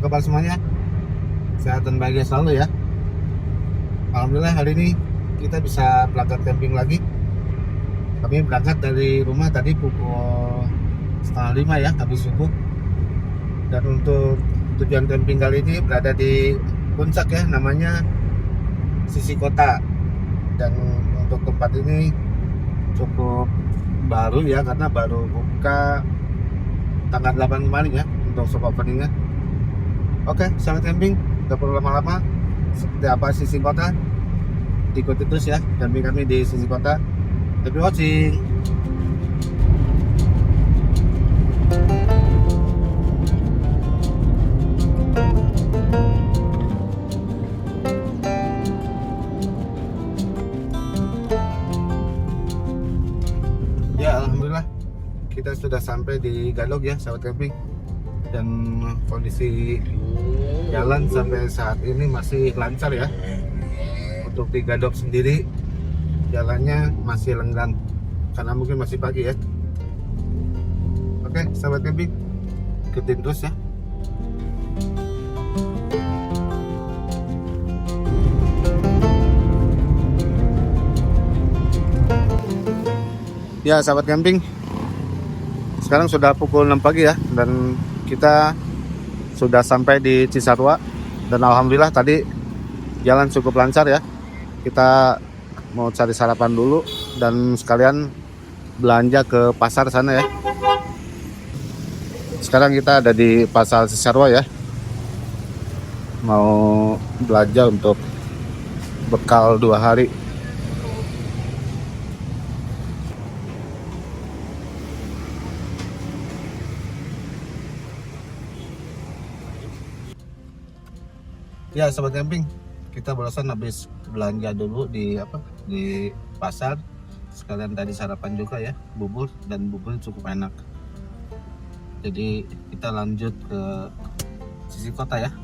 kabar semuanya? Sehat dan bahagia selalu ya. Alhamdulillah hari ini kita bisa berangkat camping lagi. Kami berangkat dari rumah tadi pukul 4:30 ya, habis subuh. Dan untuk tujuan camping kali ini berada di puncak ya, namanya Sisi Kota. Dan untuk tempat ini cukup baru ya, karena baru buka tanggal 8 kemarin ya untuk soft openingnya. Oke, sahabat camping, gak perlu lama-lama. Seperti apa Sisi Kota, ikuti terus ya camping kami di Sisi Kota. Happy watching. Ya, alhamdulillah kita sudah sampai di Gadog ya sahabat camping. Dan kondisi jalan sampai saat ini masih lancar ya. Untuk di Gadog sendiri jalannya masih lenggang karena mungkin masih pagi ya. Oke sahabat camping, ikutin terus ya. Ya sahabat camping, sekarang sudah pukul 6 pagi ya, dan kita sudah sampai di Cisarua. Dan alhamdulillah tadi jalan cukup lancar ya. Kita mau cari sarapan dulu dan sekalian belanja ke pasar sana ya. Sekarang kita ada di pasar Cisarua ya, mau belanja untuk bekal 2 hari. Ya sobat camping, kita barusan habis belanja dulu di pasar. Sekalian tadi sarapan juga ya, bubur, dan bubur cukup enak. Jadi kita lanjut ke Sisi Kota ya.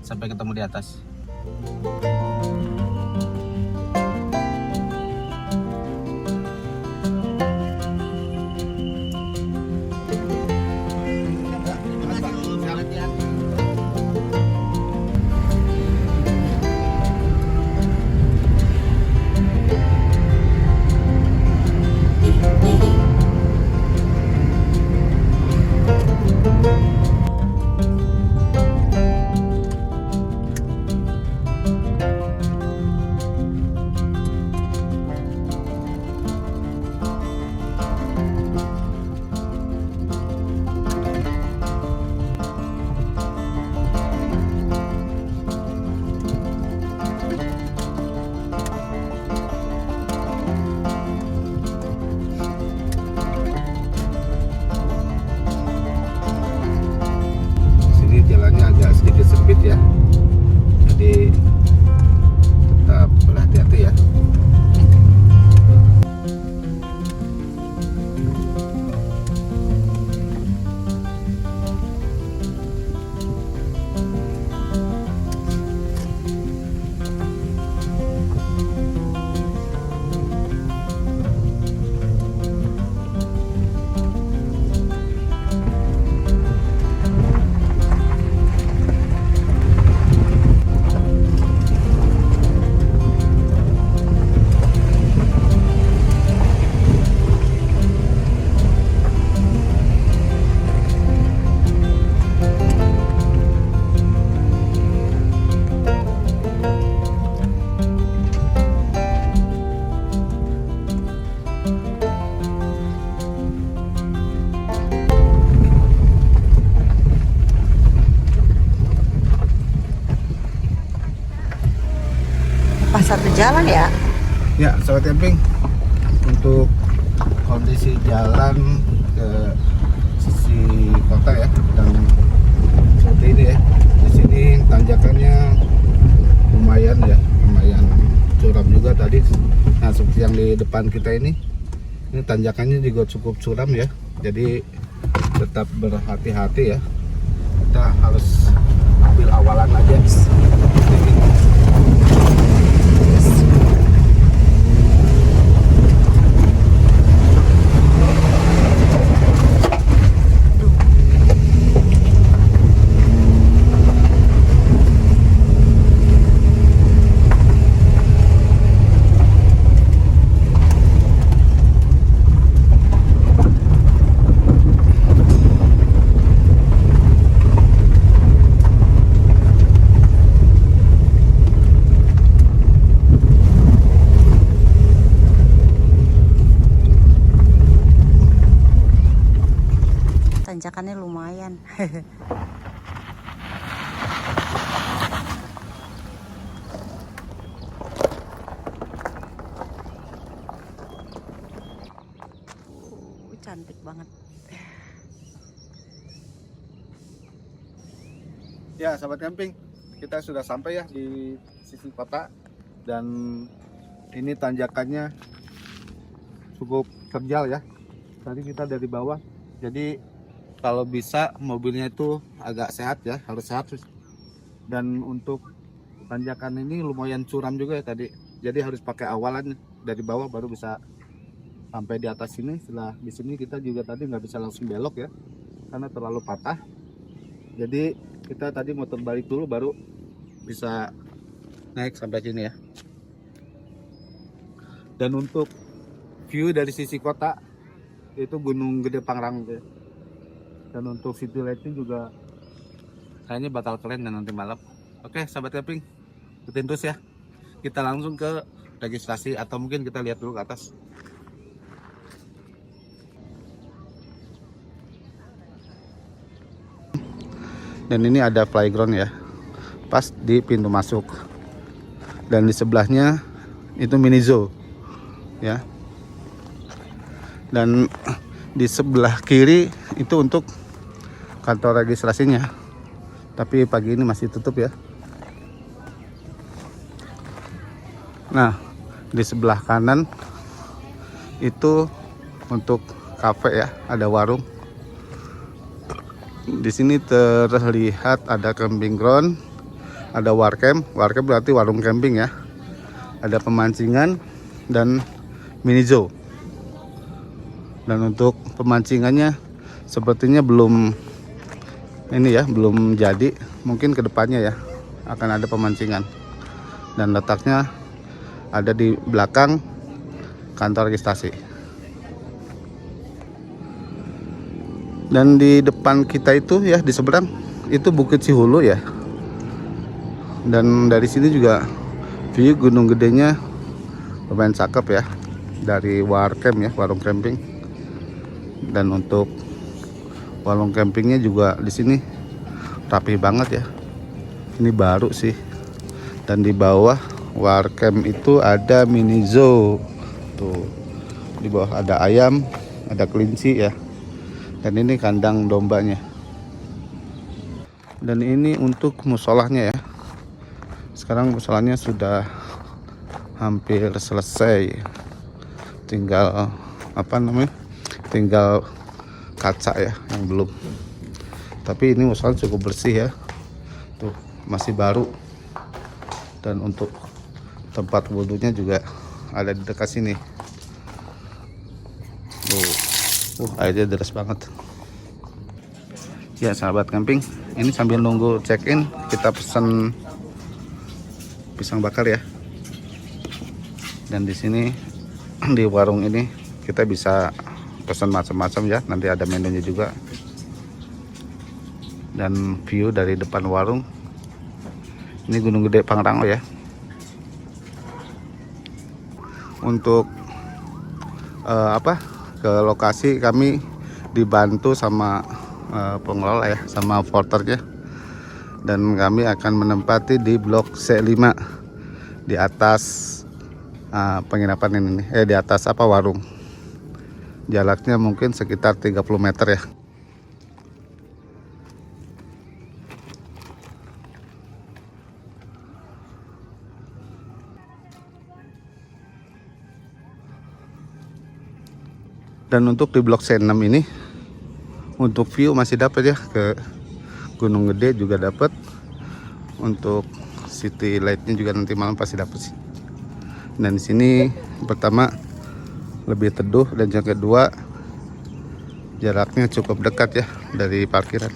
Sampai ketemu di atas. Jalannya agak sedikit sempit ya, jadi tetap berhati-hati ya. Pasar berjalan ya? Ya sahabat camping, untuk kondisi jalan ke Sisi Kota ya, dan seperti ini ya. Di sini tanjakannya lumayan ya, lumayan curam juga tadi. Nah seperti yang di depan kita ini tanjakannya juga cukup curam ya. Jadi tetap berhati-hati ya. Kita harus ambil awalan aja. Cantik banget. Ya, sahabat camping, kita sudah sampai ya di sisi kota dan ini tanjakannya cukup terjal ya. Tadi kita dari bawah, jadi kalau bisa mobilnya itu agak sehat ya, harus sehat. Dan untuk tanjakan ini lumayan curam juga ya tadi, jadi harus pakai awalan dari bawah baru bisa sampai di atas sini. Setelah di sini kita juga tadi nggak bisa langsung belok ya, karena terlalu patah. Jadi kita tadi muter balik dulu baru bisa naik sampai sini ya. Dan untuk view dari sisi kota itu Gunung Gede Pangrango ya. Dan untuk city lighting juga kayaknya bakal keren dan nanti malam. Oke sahabat camping, ikutin terus ya. Kita langsung ke registrasi atau mungkin kita lihat dulu ke atas. Dan ini ada playground ya, pas di pintu masuk. Dan di sebelahnya itu mini zoo ya. Dan di sebelah kiri itu untuk kantor registrasinya. Tapi pagi ini masih tutup ya. Nah, di sebelah kanan itu untuk kafe ya, ada warung. Di sini terlihat ada camping ground, ada warcamp. Warcamp berarti warung camping ya. Ada pemancingan dan mini zoo. Dan untuk pemancingannya sepertinya belum ini ya, belum jadi. Mungkin kedepannya ya akan ada pemancingan. Dan letaknya ada di belakang kantor registrasi. Dan di depan kita itu ya, di seberang itu Bukit Sihulu ya. Dan dari sini juga view Gunung Gedenya lumayan cakep ya, dari warcamp ya, warung camping. Dan untuk warung campingnya juga di sini rapi banget ya. Ini baru sih. Dan di bawah warcamp itu ada mini zoo. Tuh. Di bawah ada ayam, ada kelinci ya. Dan ini kandang dombanya. Dan ini untuk musolahnya ya. Sekarang musolahnya sudah hampir selesai. Tinggal apa namanya? Tinggal kaca ya yang belum. Tapi ini musolah cukup bersih ya. Tuh, masih baru. Dan untuk tempat wudhunya juga ada di dekat sini. Airnya deras banget ya sahabat camping. Ini sambil nunggu check in kita pesan pisang bakar ya. Dan di sini di warung ini kita bisa pesan macam-macam ya, nanti ada menunya juga. Dan view dari depan warung ini Gunung Gede Pangrango ya. Untuk ke lokasi kami dibantu sama pengelola ya, sama porternya. Dan kami akan menempati di blok C5 di atas penginapan ini di atas warung. Jaraknya mungkin sekitar 30 meter ya. Dan untuk di blok C6 ini untuk view masih dapat ya, ke Gunung Gede juga dapat. Untuk city lightnya juga nanti malam pasti dapat sih. Dan di sini pertama lebih teduh, dan yang kedua jaraknya cukup dekat ya dari parkiran.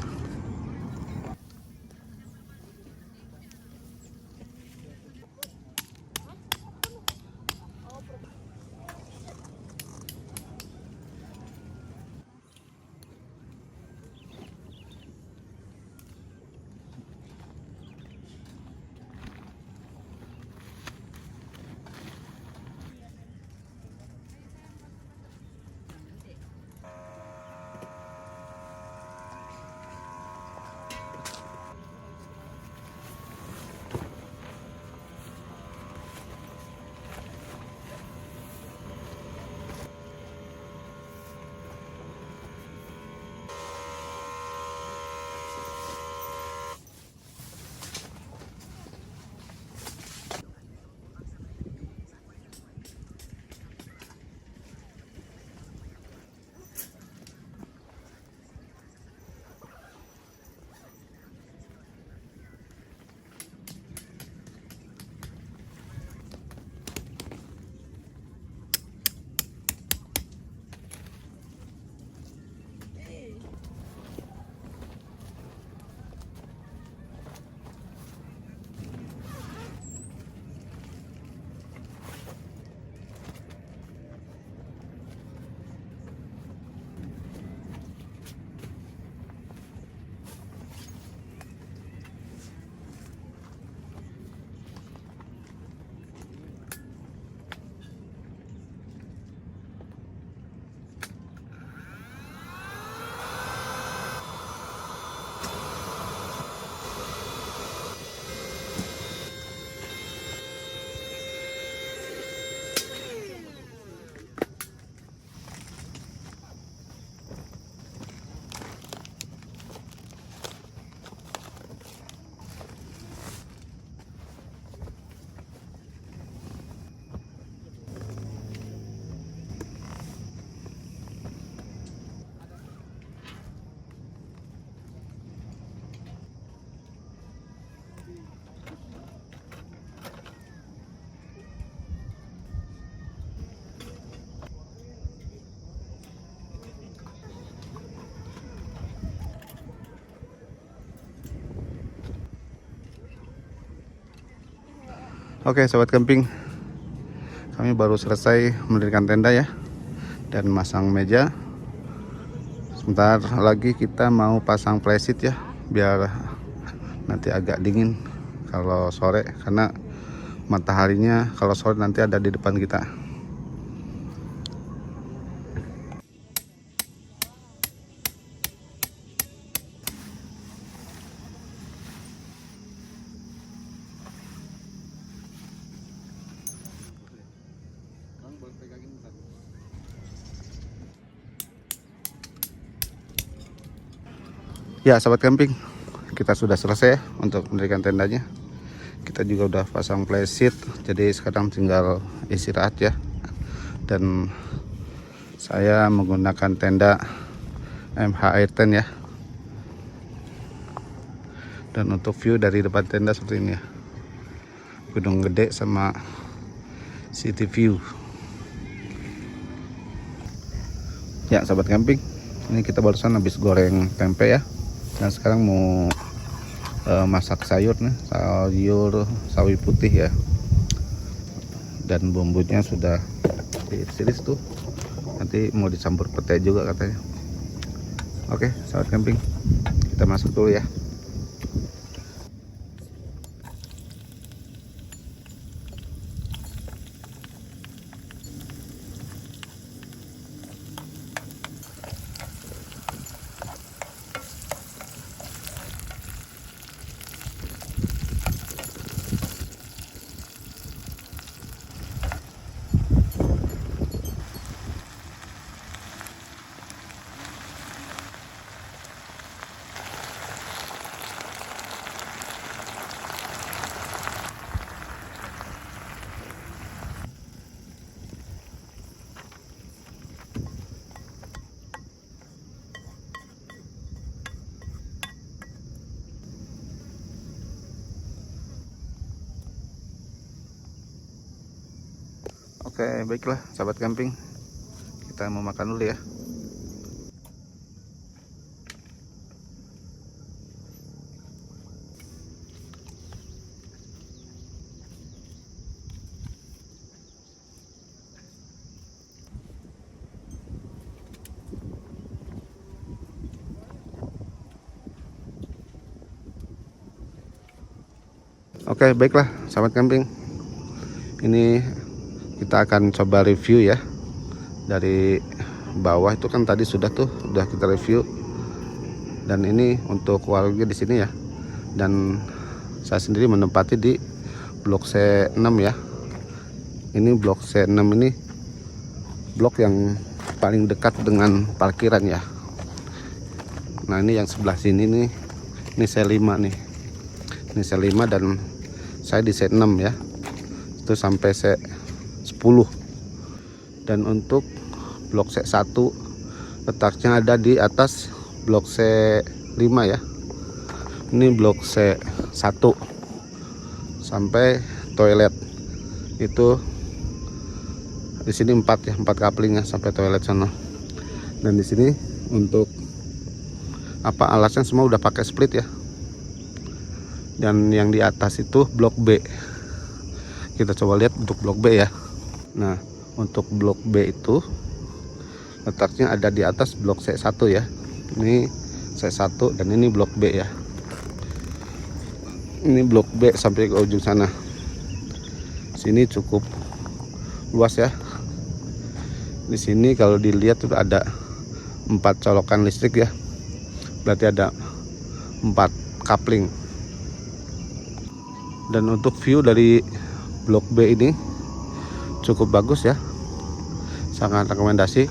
Oke sobat camping, kami baru selesai mendirikan tenda ya, dan masang meja. Sebentar lagi kita mau pasang flysheet ya, biar nanti agak dingin kalau sore, karena mataharinya kalau sore nanti ada di depan kita. Ya sahabat camping, kita sudah selesai untuk mendirikan tendanya. Kita juga udah pasang flysheet, jadi sekarang tinggal istirahat ya. Dan saya menggunakan tenda MH Airten ya. Dan untuk view dari depan tenda seperti ini ya, Gunung Gede sama City View. Ya sahabat camping, ini kita barusan habis goreng tempe ya. Nah sekarang mau masak sayur nih, sayur sawi putih ya. Dan bumbunya sudah diiris tuh, nanti mau dicampur pete juga katanya. Oke sahabat camping, kita masuk dulu ya. Oke baiklah sahabat camping, kita mau makan dulu ya. Oke baiklah sahabat camping, ini kita akan coba review ya. Dari bawah itu kan tadi sudah kita review. Dan ini untuk warga di sini ya. Dan saya sendiri menempati di blok C6 ya. Ini blok C6 ini blok yang paling dekat dengan parkiran ya. Nah ini yang sebelah sini nih, ini C5 nih. Ini C5 dan saya di C6 ya. Itu sampai C10. Dan untuk blok C1 letaknya ada di atas blok C5 ya. Ini blok C1 sampai toilet itu di sini 4 ya, 4 kaplingnya sampai toilet sana. Dan di sini untuk alasnya semua udah pakai split ya. Dan yang di atas itu blok B. Kita coba lihat untuk blok B ya. Nah untuk blok B itu letaknya ada di atas blok C1 ya. Ini C1 dan ini blok B ya. Ini blok B sampai ke ujung sana. Sini cukup luas ya. Di sini kalau dilihat sudah ada 4 colokan listrik ya. Berarti ada 4 kapling. Dan untuk view dari blok B ini cukup bagus ya. Sangat rekomendasi.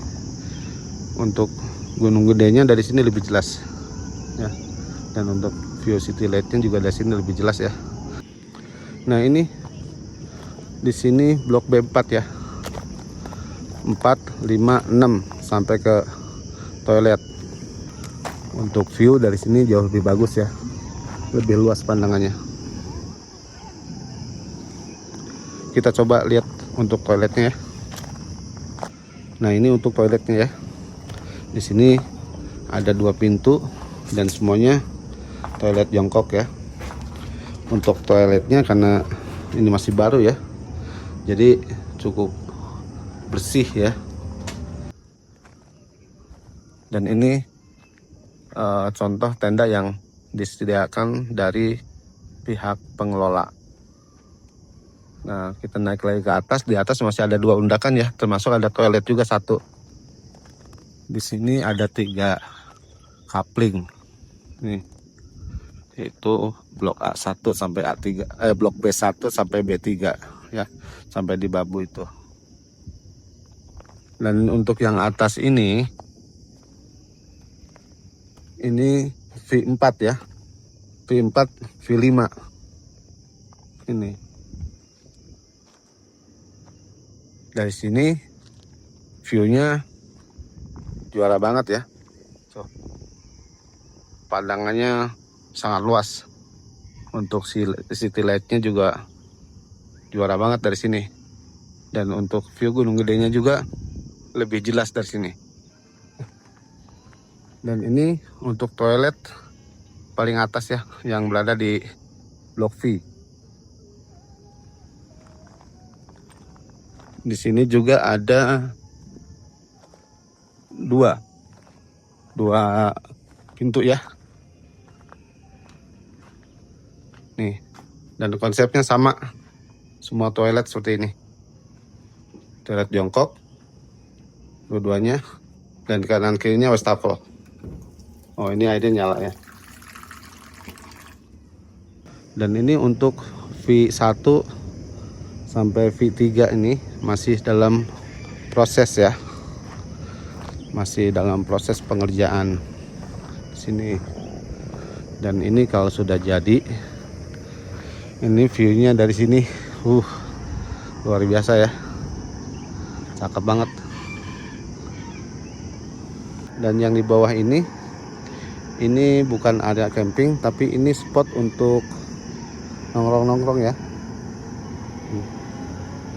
Untuk Gunung Gedenya dari sini lebih jelas ya. Dan untuk view city lightnya juga dari sini lebih jelas ya. Nah ini di sini blok B4 ya. 4, 5, 6 sampai ke toilet. Untuk view dari sini jauh lebih bagus ya. Lebih luas pandangannya. Kita coba lihat untuk toiletnya ya. Nah ini untuk toiletnya ya. Di sini ada 2 pintu dan semuanya toilet jongkok ya. Untuk toiletnya karena ini masih baru ya, jadi cukup bersih ya. Dan ini contoh tenda yang disediakan dari pihak pengelola. Nah, kita naik lagi ke atas. Di atas masih ada 2 undakan ya, termasuk ada toilet juga 1. Di sini ada 3 kapling. Nih, itu blok A1 sampai A3, blok B1 sampai B3 ya, sampai di babu itu. Dan untuk yang atas ini V4 ya, V4, V5 ini. Dari sini view-nya juara banget ya. So, pandangannya sangat luas. Untuk city light-nya juga juara banget dari sini. Dan untuk view Gunung Gedenya juga lebih jelas dari sini. Dan ini untuk toilet paling atas ya, yang berada di blok V. Di sini juga ada dua pintu ya. Nih, dan konsepnya sama. Semua toilet seperti ini. Toilet jongkok, dua-duanya, dan kanan kirinya wastafel. Oh, ini airnya nyala ya. Dan ini untuk V1 sampai V3 ini masih dalam proses ya. Masih dalam proses pengerjaan sini. Dan ini kalau sudah jadi, ini view-nya dari sini luar biasa ya. Cakep banget. Dan yang di bawah ini bukan area camping, tapi ini spot untuk nongkrong-nongkrong ya.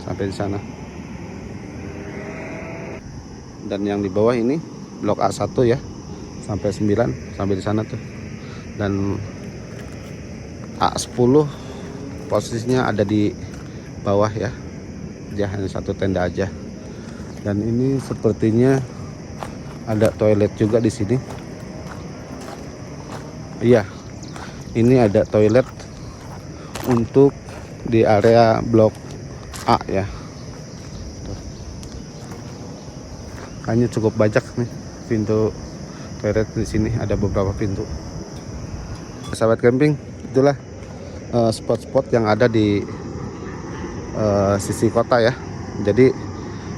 Sampai di sana. Dan yang di bawah ini blok A1 ya, sampai 9, sampai di sana tuh. Dan A10 posisinya ada di bawah ya. Dia hanya 1 tenda aja. Dan ini sepertinya ada toilet juga di sini. Iya, ini ada toilet untuk di area blok A ya. Hanya cukup banyak nih pintu toilet di sini, ada beberapa pintu. Sahabat camping, itulah spot-spot yang ada di sisi kota ya. Jadi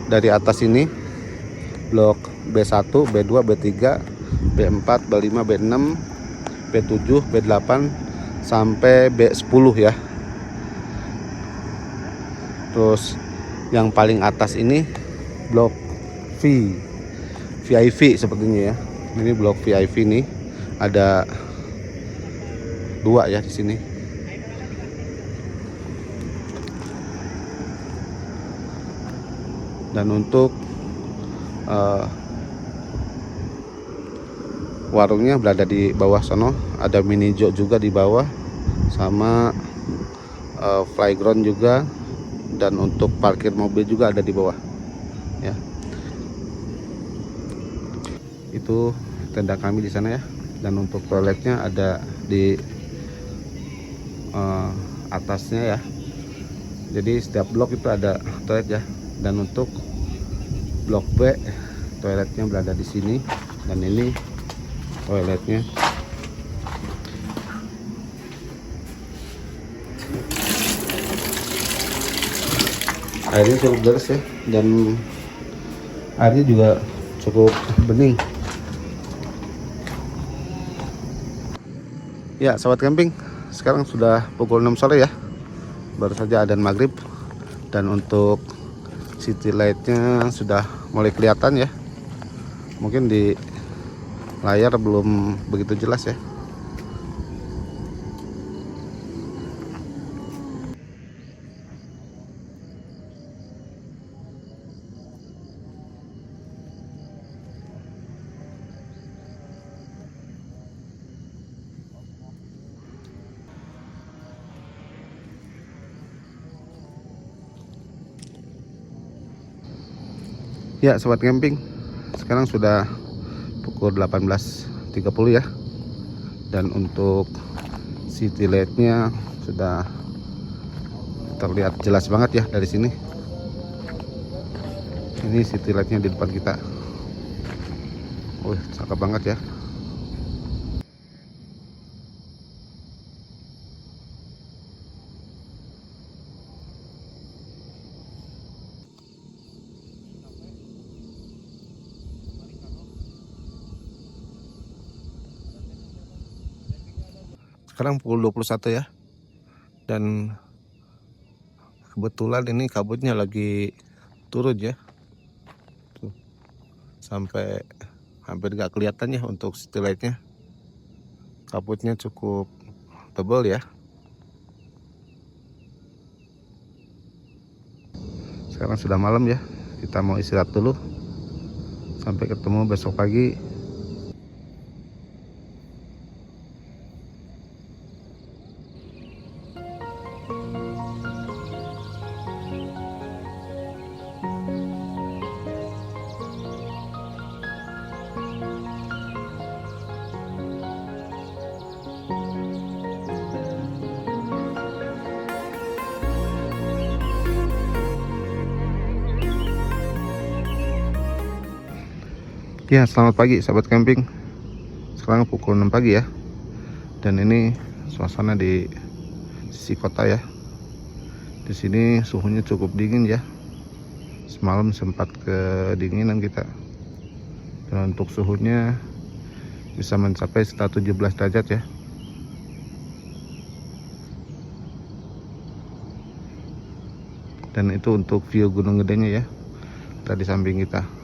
dari atas ini blok B1, B2, B3, B4, B5, B6, B7, B8 sampai B10 ya. Terus yang paling atas ini blok VIP sepertinya ya. Ini blok VIP nih, ada 2 ya di sini. Dan untuk warungnya berada di bawah sono, ada mini jog juga di bawah, sama playground juga, dan untuk parkir mobil juga ada di bawah ya. Itu tenda kami di sana ya. Dan untuk toiletnya ada di atasnya ya. Jadi setiap blok itu ada toilet ya. Dan untuk blok B toiletnya berada di sini, dan ini toiletnya. Airnya cukup deras ya, dan airnya juga cukup bening. Ya, sahabat camping, sekarang sudah pukul 6 sore ya. Baru saja adzan maghrib. Dan untuk city light-nya sudah mulai kelihatan ya. Mungkin di layar belum begitu jelas ya. Ya sobat camping, sekarang sudah pukul 18.30 ya. Dan untuk city light-nya sudah terlihat jelas banget ya dari sini. Ini city light-nya di depan kita. Wih, cakep banget ya. Sekarang pukul 21 ya. Dan kebetulan ini kabutnya lagi turun ya. Tuh, sampai hampir gak kelihatan ya untuk city light-nya. Kabutnya cukup tebal ya. Sekarang sudah malam ya. Kita mau istirahat dulu. Sampai ketemu besok pagi. Ya, selamat pagi sahabat camping. Sekarang pukul 6 pagi ya. Dan ini suasana di sisi kota ya. Di sini suhunya cukup dingin ya. Semalam sempat kedinginan kita. Dan untuk suhunya bisa mencapai sekitar 17 derajat ya. Dan itu untuk view Gunung Gedenya ya. Tadi samping kita.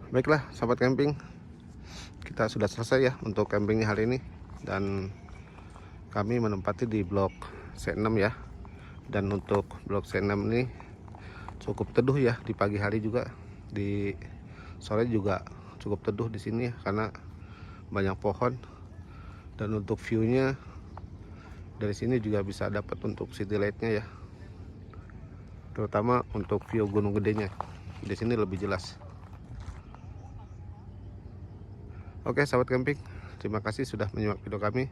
Baiklah sahabat camping, kita sudah selesai ya untuk campingnya hari ini. Dan kami menempati di blok C6 ya. Dan untuk blok C6 ini cukup teduh ya di pagi hari juga. Di sore juga cukup teduh di sini ya, karena banyak pohon. Dan untuk view-nya dari sini juga bisa dapat untuk city light-nya ya. Terutama untuk view Gunung Gedenya. Di sini lebih jelas. Oke sahabat camping, terima kasih sudah menyimak video kami.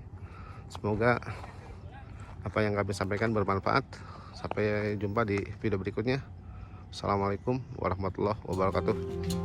Semoga apa yang kami sampaikan bermanfaat. Sampai jumpa di video berikutnya. Assalamualaikum warahmatullahi wabarakatuh.